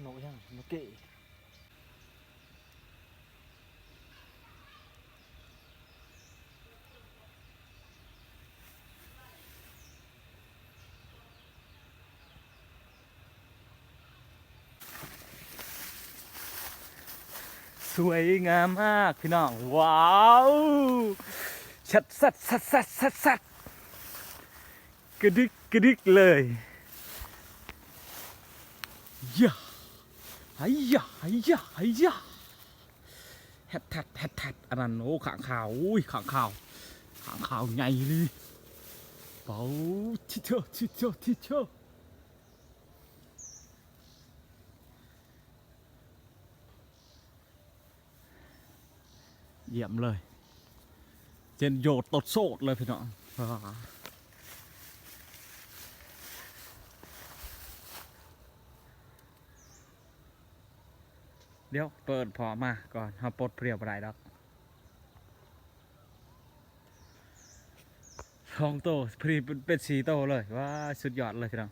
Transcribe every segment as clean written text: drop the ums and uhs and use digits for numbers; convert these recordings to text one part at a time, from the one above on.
nổ nhang nó kệสวยงามมากพี่น้องว้าวชัดสัดกระดึกเลยย่าไฮยะแฮดทัดอันนั้นโอ้ขางขาวอุ้ยขางขาวใหญ่เลยเบาทิเชอเยี่ยมเลยเจนโยดตดโซดเลยพี่น้องเดี๋ยวเปิดพอมาก่อนเขาปลดเปรี้ยวอะไรดอกทองโตพรีเป็นสีโตเลยว่าสุดยอดเลยพี่น้อง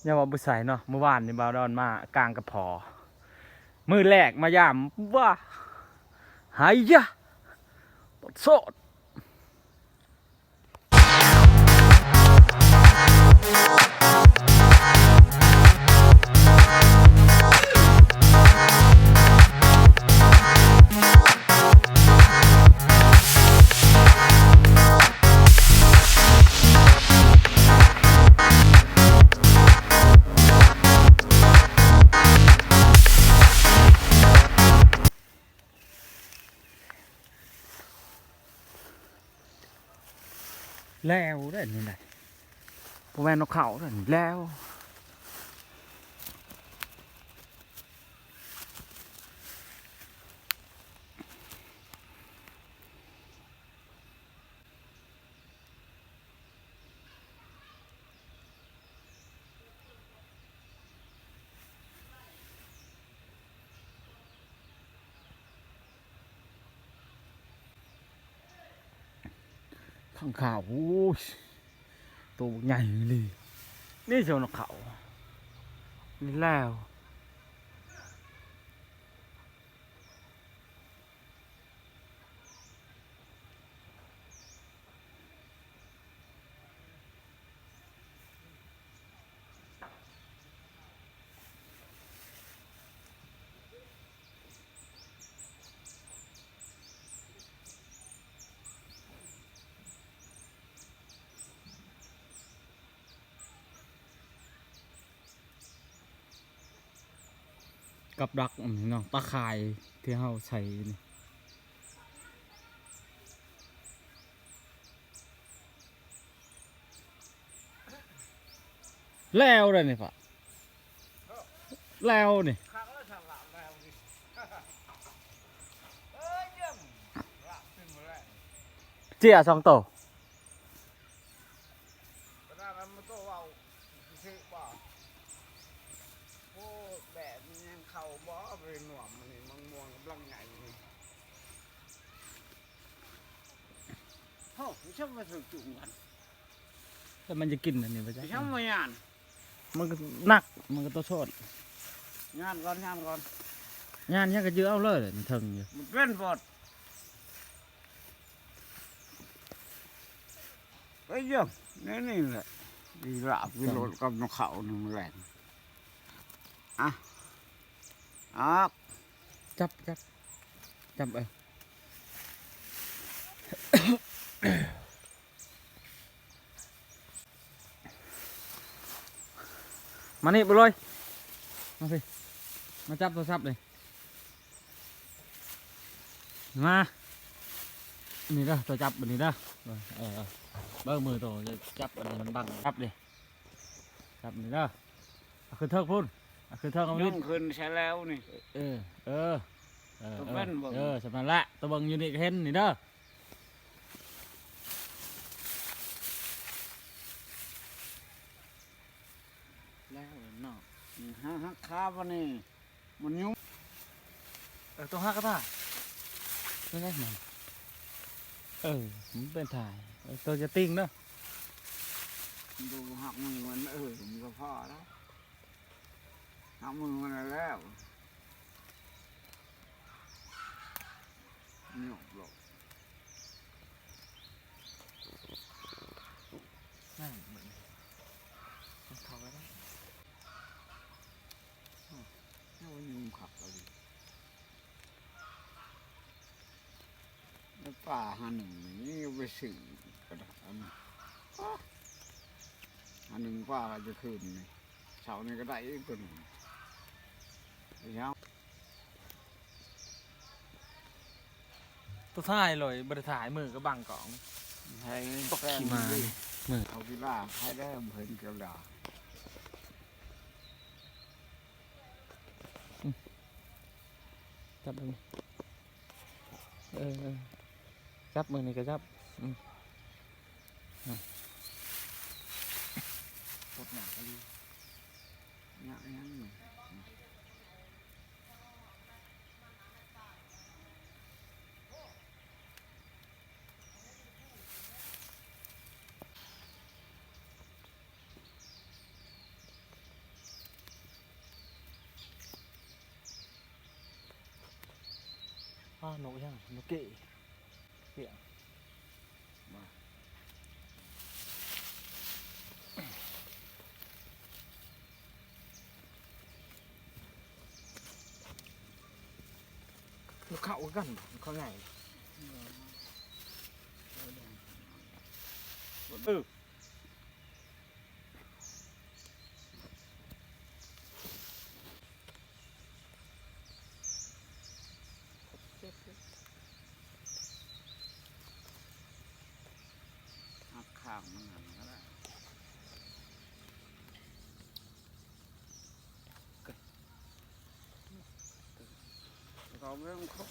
อย่าว่าบุษายเนาะเมื่อวานนี่บ่าวดอนมากลางกระพอมือแรกมายามว่าหายยะตดโซดแล้วได้นี่ไหนพวกแม่นกเขาได้แล้วข้างข่าวโอ้ยตัวใหญ่เลยนี่เจ้านกเขานี่แล้วกับดักเนาะตะข่ายที่เขาใช้นี่แล้วเลยนี่ปะแล้วนี่เจี๊ยสองโตช่างมาถึงจุ่มกันแต่มันจะกินอันนี้ไปจ้ะช่างมางานมันก็นักมันก็ตัวโทษงานก่อนงานยังก็เยอะเอาเลยมันถึงอยู่มันเป็นบทไอ้ยังนี่แหละดีหลับดีโหลดกับนกเขาหนึ่งแหลงจับมานี่ไปเลยมาสิมาจับโทรศัพท์เลยมานี่เด้อตัวจับแบบนี้เด้อเบิ้งมือตัวจะจับอันนี้มันบังจับดิจับนี่เด้อคือเทิงพุ่นคือเทิงเอาลิ้นขึ้นใช้แล้วนี่สำนักละตัวเบิ้งอยู่นี่เห็นนี่เด้อแล้วเนาะฮักข้าวันนี้มันยุ่งตัวฮักก็ได้ไม่ได้มันมันเป็นถ่ายตัวจะติ้งเนาะดูหักมันก็พ่อแล้ว ทำมือมันแล้วหยกหลบ นั่นเหมือนมันเข้าไปได้ เอายุงขับเอาดิแล้วป่าหันหนึ่งนี่ไปสื่อกระดาษหันหนึ่งป่าก็จะคืนนี่เสานี่ก็ได้อีกตัวหนึ่งเช้า ตัวท้ายเลยบริถ่ายมือก็บังกล่อง ให้ ตกขี้มามือ เอากีฬาให้ได้อำเภอเกลือ จับมือจับมือนี่ก็จับปวดหนักเลย เนี่ยยังหนึ่ง หนูยังหนูเก๋เกี่ยหนูเข้ากันเขาไงหักข้างมันหันก็ได้เราไม่ต้องครบ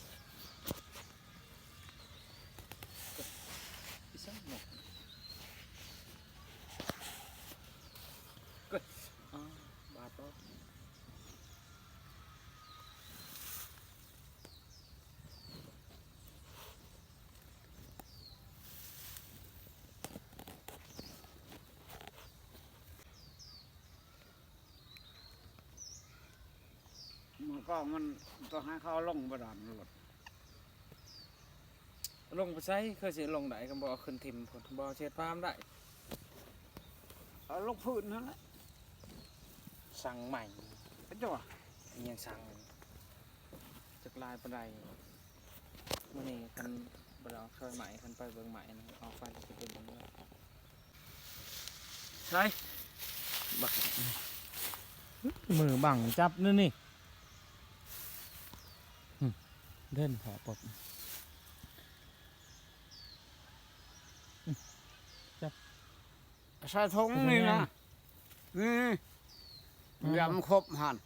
อีสักหมกบาทต่อมันก็มันต้องให้เขาลงประดานรถ ลงไปใช้เคยเสียลงไหนกันบ่ขึ้นทิมผลบ่เช็ดพามได้ เอาลงพื้นนั่นแหละ สั่งใหม่ เป็นจังหวะ ยังสั่งจากลายปลายมื่อนี้คันบเราเคยใหม่คันไปเบิ่งใหม่นะออกไปจะเป็นยังไงใช่บักมือบังจับนี่นี่เดินขอปบ ใส่ทงนี่นะนี่ยำครบหัน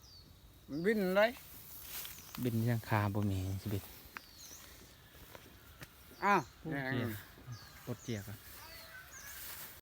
มันบินได้ บินยังคาบ่มีสิบิน อ้าว ปวดเจียกอ่ะ